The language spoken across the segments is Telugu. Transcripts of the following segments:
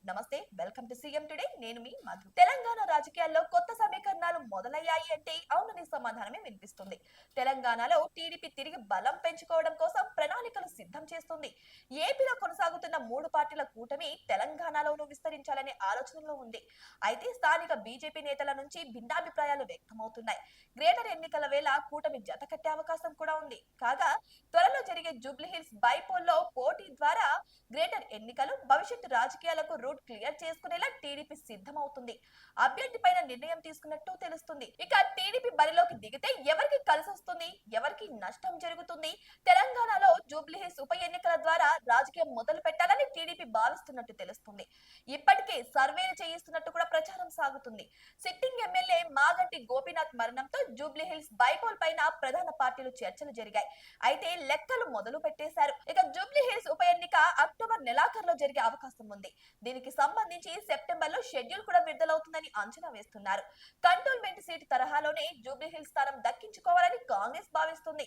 నమస్తే, వెల్కమ్ టు సీఎం టుడే. నేను మీ మధు. తెలంగాణ రాజకీయాల్లో కొత్త సమీకరణాలు మొదలయ్యాయి అంటే అవునని సమాధానమే వినిపిస్తుంది. తెలంగాణలో టీడీపీ తిరిగి బలం పెంచుకోవడం కోసం ప్రణాళికలు సిద్ధం చేస్తుంది. ఏపీలో కొనసాగుతున్న మూడు పార్టీల కూటమి తెలంగాణలోనూ విస్తరించాలనే ఆలోచనలో ఉంది. అయితే స్థానిక బీజేపీ నేతల నుంచి భిన్నాభిప్రాయాలు వ్యక్తమవుతున్నాయి. గ్రేటర్ ఎన్నికల వేళ కూటమి జత కట్టే అవకాశం కూడా ఉంది. కాగా త్వరలో జరిగే జూబ్లీహిల్స్ బైపోల్లో పోటీ ద్వారా గ్రేటర్ ఎన్నికలు భవిష్యత్తు రాజకీయాలకు రూట్ క్లియర్ చేసుకునేలా టీడీపీ సిద్ధమవుతుంది. అభ్యర్థి పైన నిర్ణయం తీసుకున్నట్టు తెలుస్తుంది. ఇక టీడీపీ బరిలోకి దిగితే ఎవరికి కలిసి వస్తుంది, ఎవరికి నష్టం జరుగుతుంది? తెలంగాణలో జూబ్లీహిల్స్ ఉప ఎన్నికల ద్వారా రాజకీయం మొదలు పెట్టాలని టీడీపీ భావిస్తున్నట్టు తెలుస్తుంది. ఇప్పటికే సర్వేలు చేయిస్తున్నట్టు కూడా ప్రచారం సాగుతుంది. సిట్టింగ్ ఎమ్మెల్యే మాగంటి గోపీనాథ్ మరణంతో జూబ్లీహిల్స్ బైపోల్ పైన ప్రధాన పార్టీలు చర్చలు జరిగాయి. అయితే లెక్కలు మొదలు పెట్టేశారు. ఇక జూబ్లీహిల్స్ ఉప ఎన్నిక అక్టోబర్ నెలాఖరులో జరిగే అవకాశం ఉంది. దీనికి సంబంధించి సెప్టెంబర్ లో షెడ్యూల్ కూడా విడుదలవుతుందని అంచనా వేస్తున్నారు. కంటోన్మెంట్ సీటు తరహాలోనే జూబ్లీహిల్స్ స్థానం దక్కించుకోవాలని కాంగ్రెస్ భావిస్తుంది.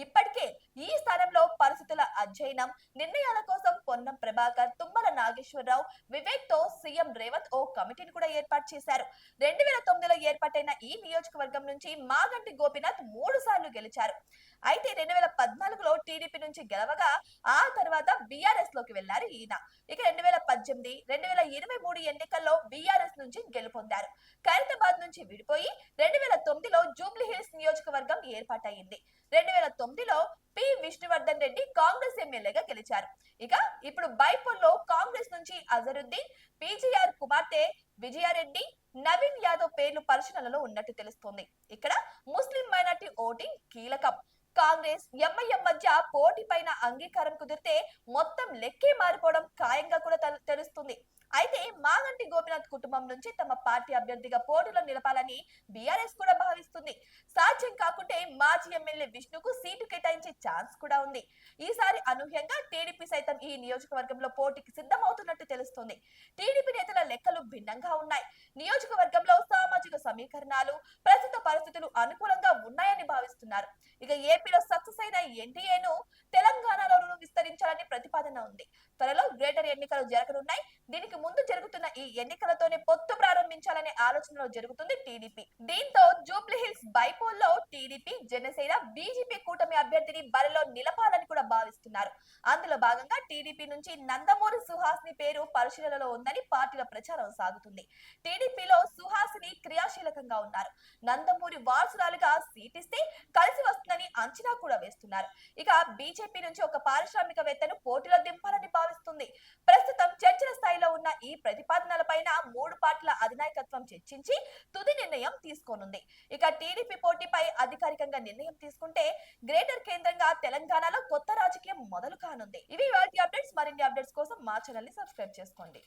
ఇప్పటికే ఈ స్థానంలో పరిస్థితుల అధ్యయనం, నిర్ణయాల కోసం పొన్నం ప్రభాకర్, తుమ్మల నాగేశ్వరరావు, వివేక్ తో సీఎం రేవంత్ ఓ కమిటీని కూడా ఏర్పాటు చేశారు. 2009లో ఏర్పాటైన ఈ నియోజకవర్గం నుంచి మాగంటి గోపీనాథ్ 3 సార్లు గెలిచారు. అయితే 2014లో టీడీపీ నుంచి గెలవగా ఆ తర్వాత బీఆర్ఎస్ లోకి వెళ్లారు ఈయన. ఇక 2018, 2023 ఎన్నికల్లో బీఆర్ఎస్ నుంచి గెలుపొందారు. ఖైరతాబాద్ నుంచి విడిపోయి 2009లో జూబ్లీహిల్స్ నియోజకవర్గం ఏర్పాటైంది. 2009లో పి విష్ణువర్ధన్ రెడ్డి కాంగ్రెస్ ఎమ్మెల్యేగా గెలిచారు. ఇక ఇప్పుడు బైపోల్లో కాంగ్రెస్ నుంచి అజరుద్దీన్, పీజీఆర్ కుమార్తె విజయారెడ్డి, నవీన్ యాదవ్ పేర్లు పరిశీలనలో ఉన్నట్టు తెలుస్తోంది. ఇక్కడ ముస్లిం మైనార్టీ ఓటింగ్ కీలకం. కాంగ్రెస్, ఎంఐఎం మధ్య పోటీ పైన అంగీకారం కుదిరితే మొత్తం లెక్కే మారిపోవడం ఖాయంగా కూడా తెలుస్తుంది. అయితే మాగంటి గోపీనాథ్ కుటుంబం నుంచి తమ పార్టీ అభ్యర్థిగా పోటీలో నిలపాలని బీఆర్ఎస్ కూడా భావిస్తుంది. సాధ్యం కాకుంటే మాజీ ఎమ్మెల్యే విష్ణుకు సీటు కేటాయించే ఛాన్స్ కూడా ఉంది. ఈసారి అనూహ్యంగా టీడీపీ సైతం ఈ నియోజకవర్గంలో పోటీకి సిద్ధమవుతున్నట్టు తెలుస్తుంది. టీడీపీ నేతల లెక్కలు భిన్నంగా ఉన్నాయి. నియోజకవర్గంలో సామాజిక సమీకరణాలు, ప్రస్తుత పరిస్థితులు అనుకూలంగా ఉన్నాయని భావిస్తున్నారు. ఇక ఏపీలో సక్సెస్ అయిన ఎన్డీఏను తెలంగాణలోనూ విస్తరించాలని ప్రతిపాదన ఉంది. త్వరలో గ్రేటర్ ఎన్నికలు జరగనున్నాయి. దీనికి ముందు జరుగుతున్న ఈ ఎన్నికలతోనే పొత్తు ప్రారంభించాలనే ఆలోచనలో జరుగుతుంది టీడీపీ. దీంతో జూబ్లీహిల్స్ బైపోల్లో టీడీపీ, జనసేన, బీజేపీ కూటమి అభ్యర్థిని బరిలో నిలపాలని కూడా భావిస్తున్నారు. అందులో భాగంగా టీడీపీ నుంచి నందమూరి సుహాసిని పేరు పరిశీలనలో ఉందని పార్టీల ప్రచారం సాగుతుంది. టీడీపీలో సుహాసిని క్రియాశీలకంగా ఉన్నారు. నందమూరి వారసురాలుగా సీటిస్తే కలిసి వస్తుందని అంచనా కూడా వేస్తున్నారు. ఇక బీజేపీ నుంచి ఒక పారిశ్రామికవేత్తను పోటీలో దింపాలని భావిస్తుంది. ప్రస్తుతం చర్చల స్థాయిలో ఉన్న ఈ ప్రతిపాదనలపైన మూడు పార్టీల అధినాయకత్వం చర్చించి తుది నిర్ణయం తీసుకోనుంది. ఇక టీడీపీ పోటీపై అధికారికంగా నిర్ణయం తీసుకుంటే గ్రేటర్ కేంద్రంగా తెలంగాణలో కొత్త రాజకీయం మొదలు కానుంది. ఇవి వాటి అప్డేట్స్. మరిన్ని అప్డేట్స్ కోసం మా ఛానల్ ని సబ్స్క్రైబ్ చేసుకోండి.